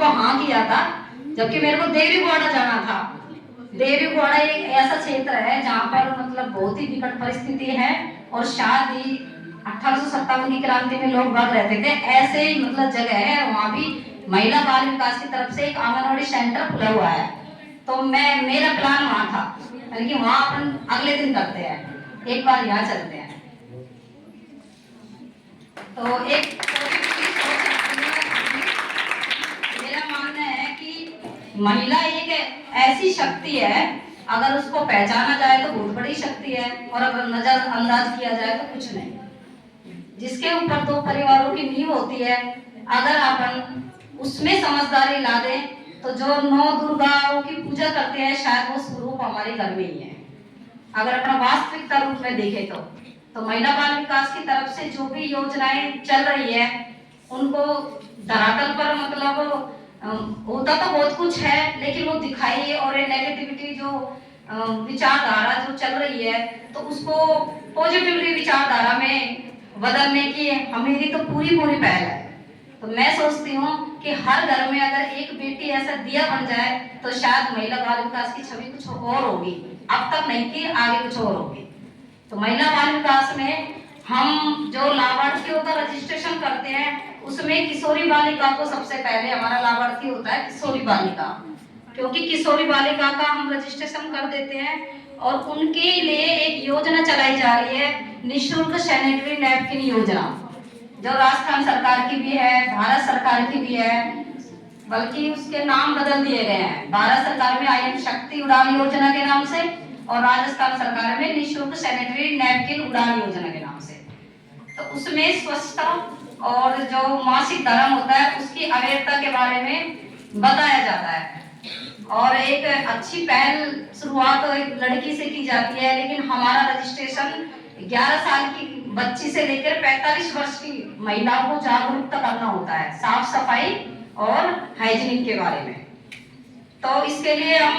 उनको हाँ किया था, जबकि मेरे को देवरीगुड़ा जाना था। देवरीगुड़ा एक ऐसा क्षेत्र है जहाँ पर मतलब बहुत ही विकट परिस्थिति है और शायद 1857 की क्रांति में लोग भाग रहते थे, ऐसे ही मतलब जगह है। वहाँ भी महिला बाल विकास की तरफ से एक आंगनवाड़ी सेंटर खुला हुआ है। तो मेरा प्लान वहाँ था, यानी कि वहाँ अपन अगले दिन करते हैं, एक बार यहाँ चलते हैं। तो एक मेरा मानना है कि महिला एक ऐसी शक्ति है, अगर उसको पहचाना जाए तो बहुत बड़ी शक्ति है, और अगर नजरअंदाज किया जाए तो कुछ नहीं। जिसके ऊपर दो परिवारों की नींव होती है, अगर अपन उसमें समझदारी ला दें तो जो 9 दुर्गाओं की पूजा करते हैं शायद वो स्वरूप हमारे घर में ही है। अगर अपना वास्तविकता रूप में देखें तो महिला बाल विकास की तरफ से जो भी योजनाएं चल रही है उनको धरातल पर मतलब होता तो बहुत कुछ है, लेकिन वो दिखाई और नेगेटिविटी जो विचारधारा जो चल रही है तो उसको पॉजिटिवली विचारधारा में बदलने की मेरी तो पूरी पहल है। तो मैं सोचती हूँ कि हर घर में अगर एक बेटी ऐसा दिया बन जाए तो शायद महिला बाल विकास की छवि कुछ और होगी, अब तक नहीं थी, आगे कुछ और होगी। तो महिला बाल विकास में हम जो लाभार्थियों का रजिस्ट्रेशन करते हैं उसमें किशोरी बालिका को सबसे पहले हमारा लाभार्थी होता है किशोरी बालिका, क्योंकि किशोरी बालिका का हम रजिस्ट्रेशन कर देते हैं और उनके लिए एक योजना चलाई जा रही है, निःशुल्क सैनिटरी नैपकिन योजना, जो राजस्थान सरकार की भी है, भारत सरकार की भी है, बल्कि उसके नाम बदल दिए गए हैं। भारत सरकार में आई एम शक्ति उड़ान योजना के नाम से और राजस्थान सरकार में निःशुल्क सैनिटरी नैपकिन उड़ान योजना के नाम से। तो उसमें स्वच्छता और जो मासिक धर्म होता है उसकी अवेयरता के बारे में बताया जाता है। और एक अच्छी पहल शुरुआत एक लड़की से की जाती है, लेकिन हमारा रजिस्ट्रेशन 11 साल की बच्ची से लेकर 45 वर्ष की महिलाओं को जागरूकता करना होता है साफ सफाई और हाइजीनिक के बारे में। तो इसके लिए हम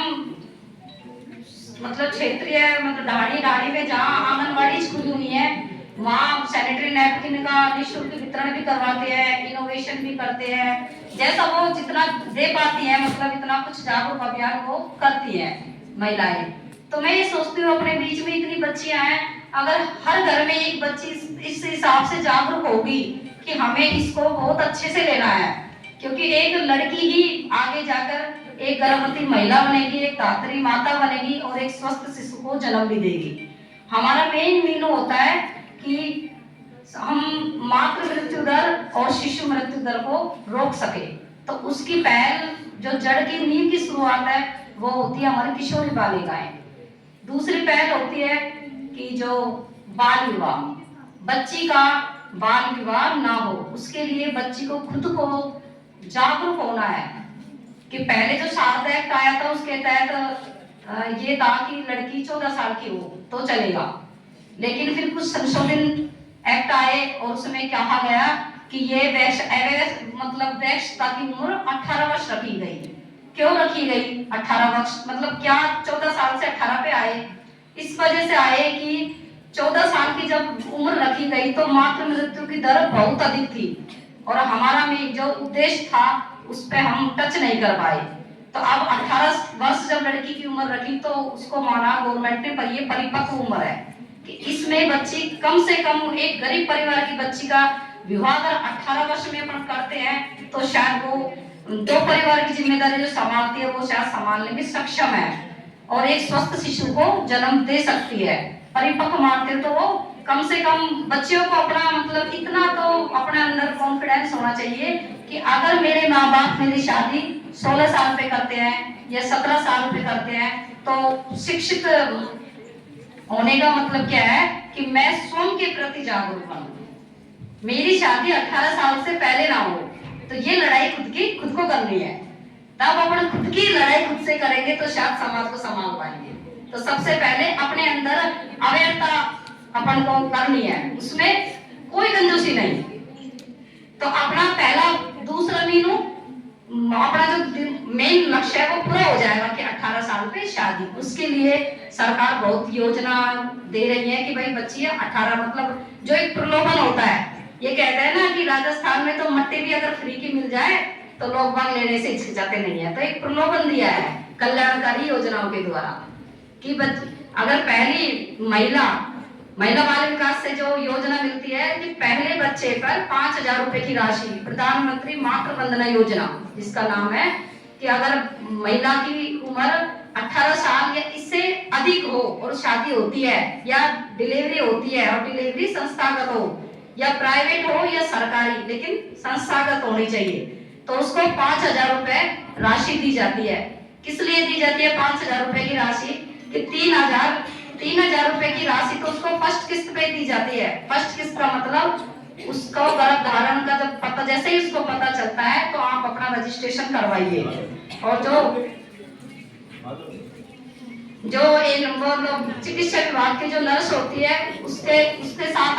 मतलब क्षेत्रीय मतलब ढाणी में जहाँ आंगनबाड़ी खुली हुई है वहाँ सैनिटरी नैपकिन का निःशुल्क वितरण भी करवाते हैं, इनोवेशन भी करते हैं, जैसा वो जितना दे पाती है, मतलब इतना कुछ जागरूक अभियान वो करती है महिलाएं। तो मैं ये सोचती हूँ अपने बीच में इतनी बच्चियां हैं, अगर हर घर में एक बच्ची इस हिसाब से जागरूक होगी कि हमें इसको बहुत अच्छे से लेना है, क्योंकि एक लड़की ही आगे जाकर एक गर्भवती महिला बनेगी, एक धात्री माता बनेगी और एक स्वस्थ शिशु को जन्म भी देगी। हमारा मेन मीनू होता है कि हम मातृ मृत्यु दर और शिशु मृत्यु दर को रोक सके। तो उसकी पहल जो जड़ की नींव की शुरुआत है वो होती है हमारी किशोरी बालिकाएं। दूसरी पहल होती है कि जो बाल विवाह, बच्ची का बाल विवाह ना हो, उसके लिए बच्ची को खुद को जागरूक होना है कि पहले जो शारदा एक्ट आया था उसके तहत ये था कि लड़की 14 साल की हो तो चलेगा, लेकिन फिर कुछ संशोधन एक्ट आए और उसमें कहा गया कि ये मतलब वैश्यता की उम्र 18 वर्ष रखी गई। क्यों रखी गई 18 वर्ष, मतलब क्या 14 साल से 18 पे आए? इस वजह से आए कि 14 साल की जब उम्र रखी गई तो मातृ मृत्यु की दर बहुत अधिक थी और हमारा में जो उद्देश्य था उस पे हम टच नहीं कर पाए। तो अब 18 वर्ष जब लड़की की उम्र रखी तो उसको माना गवर्नमेंट ने पर ये परिपक्व उम्र है कि इसमें बच्ची कम से कम, एक गरीब परिवार की बच्ची का विवाह अगर 18 वर्ष में अपन करते हैं तो शायद वो दो परिवार की जिम्मेदारी जो संभालती है वो शायद संभालने में सक्षम है और एक स्वस्थ शिशु को जन्म दे सकती है। परिपक्व मानते तो वो कम से कम बच्चियों को अपना मतलब इतना तो अपने अंदर कॉन्फिडेंस होना चाहिए कि अगर मेरे माँ बाप मेरी शादी 16 साल पे करते हैं या 17 साल पे करते हैं तो शिक्षित होने का मतलब क्या है कि मैं स्वयं के प्रति जागरूक बनूं। मेरी शादी 18 साल से पहले ना हो, तो ये लड़ाई खुद को करनी है। तब अपन खुद की लड़ाई खुद से करेंगे तो शायद समाज को संभाल पाएंगे। तो सबसे पहले अपने अंदर अवेयरता अपन को करनी है, उसमें कोई कंजूसी नहीं। तो अपना पहला दूसरा मीनू अपना जो मेन लक्ष्य है वो पूरा हो जाएगा कि 18 साल पे शादी। उसके लिए सरकार बहुत योजना दे रही है कि भाई बच्ची 18 मतलब जो एक प्रलोभन होता है, ये कहते हैं ना कि राजस्थान में तो मट्टी भी अगर फ्री की मिल जाए तो लोग बाग लेने से हिचकिचाते नहीं है। तो एक प्रलोभन दिया है कल्याणकारी योजनाओं के द्वारा कि अगर पहली महिला बाल विकास से जो योजना मिलती है कि पहले बच्चे पर 5,000 रुपए की राशि, प्रधानमंत्री मातृ वंदना योजना जिसका नाम है, कि अगर महिला की उम्र 18 साल या इससे अधिक हो और शादी होती है या डिलीवरी होती है, और डिलीवरी संस्थागत हो या प्राइवेट हो या सरकारी, लेकिन संस्थागत होनी चाहिए, तो उसको 5,000 रुपए राशि दी जाती है। किस लिए दी जाती है 5,000 रुपए की राशि? कि 3,000 रुपए की राशि तो उसको फर्स्ट किस्त पे दी जाती है। फर्स्ट किस्त का मतलब उसको गर्भ धारण का जब पता, जैसे ही उसको पता चलता है तो आप अपना रजिस्ट्रेशन करवाइए, और जो चिकित्सा विभाग की जो नर्स होती है उसके साथ